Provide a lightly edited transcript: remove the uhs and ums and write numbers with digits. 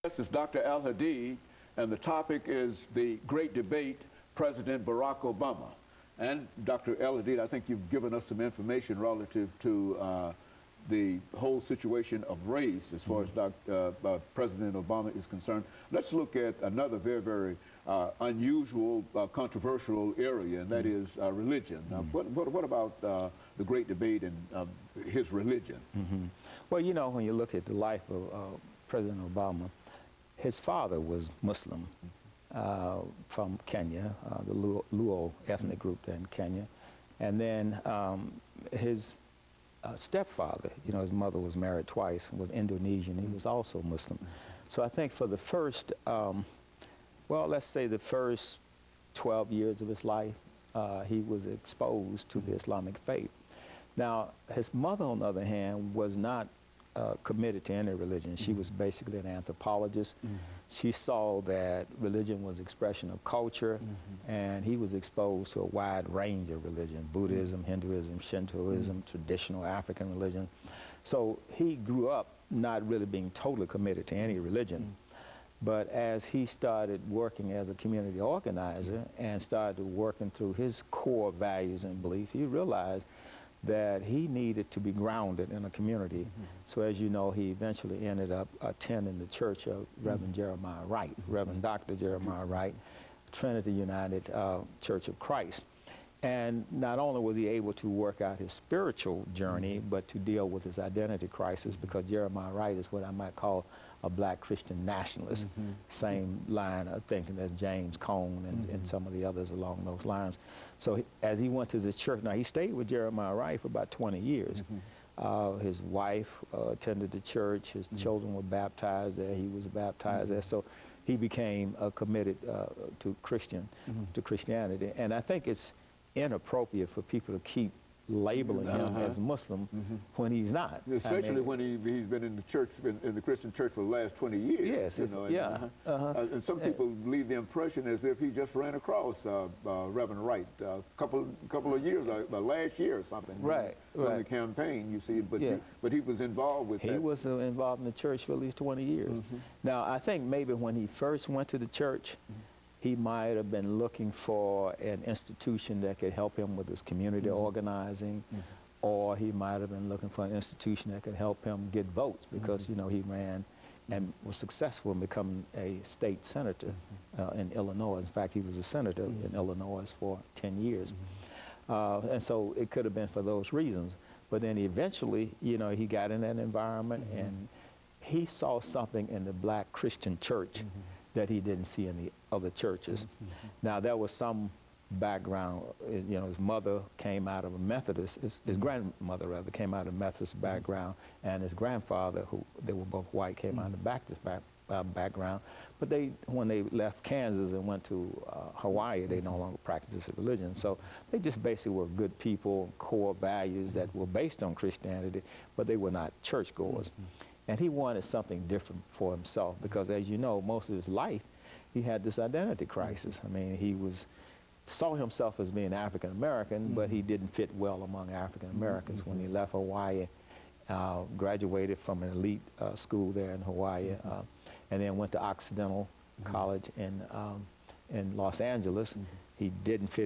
This is Dr. Al-Hadid, and the topic is the great debate, President Barack Obama. And Dr. Al-Hadid, I think you've given us some information relative to the whole situation of race as far as President Obama is concerned. Let's look at another very, very unusual, controversial area, and that is religion. What about the great debate and his religion? Well, you know, when you look at the life of President Obama, his father was Muslim from Kenya, the Luo ethnic group there in Kenya. And then his stepfather, you know, his mother was married twice, was Indonesian. He was also Muslim. So I think for the first, well, let's say the first 12 years of his life, he was exposed to the Islamic faith. Now, his mother, on the other hand, was not committed to any religion. She was basically an anthropologist. She saw that religion was expression of culture, and he was exposed to a wide range of religion: Buddhism, Hinduism, Shintoism, traditional African religion. So he grew up not really being totally committed to any religion. But as he started working as a community organizer and started working through his core values and beliefs, he realized that he needed to be grounded in a community. So as you know, he eventually ended up attending the church of Reverend Jeremiah Wright, Reverend Dr. Jeremiah Wright, Trinity United Church of Christ. And not only was he able to work out his spiritual journey, but to deal with his identity crisis, because Jeremiah Wright is what I might call a black Christian nationalist, same line of thinking as James Cone and some of the others along those lines. So as he went to this church, now he stayed with Jeremiah Wright for about 20 years. His wife attended the church, his children were baptized there, he was baptized there, so he became committed to Christianity. And I think it's inappropriate for people to keep labeling him as Muslim when he's not. Especially when he's been in the church, in the Christian church for the last 20 years. Yes, you know, and, and some people leave the impression as if he just ran across Reverend Wright a couple of years, last year or something. Right, on the campaign, you see, but he was involved with that. He was involved in the church for at least 20 years. Now, I think maybe when he first went to the church, he might have been looking for an institution that could help him with his community organizing, or he might have been looking for an institution that could help him get votes, because, you know, he ran and was successful in becoming a state senator in Illinois. In fact, he was a senator in Illinois for 10 years. And so it could have been for those reasons. But then eventually, you know, he got in that environment, and he saw something in the black Christian church that he didn't see in the other churches. Now, there was some background. You know, his mother came out of a Methodist, his grandmother rather, came out of a Methodist background, and his grandfather, who they were both white, came out of a Baptist background. But when they left Kansas and went to Hawaii, they no longer practiced this religion. So they just basically were good people, core values that were based on Christianity, but they were not churchgoers. And he wanted something different for himself, because, as you know, most of his life, he had this identity crisis. I mean, he saw himself as being African American, but he didn't fit well among African Americans. When he left Hawaii, graduated from an elite school there in Hawaii, and then went to Occidental College in Los Angeles, he didn't fit in.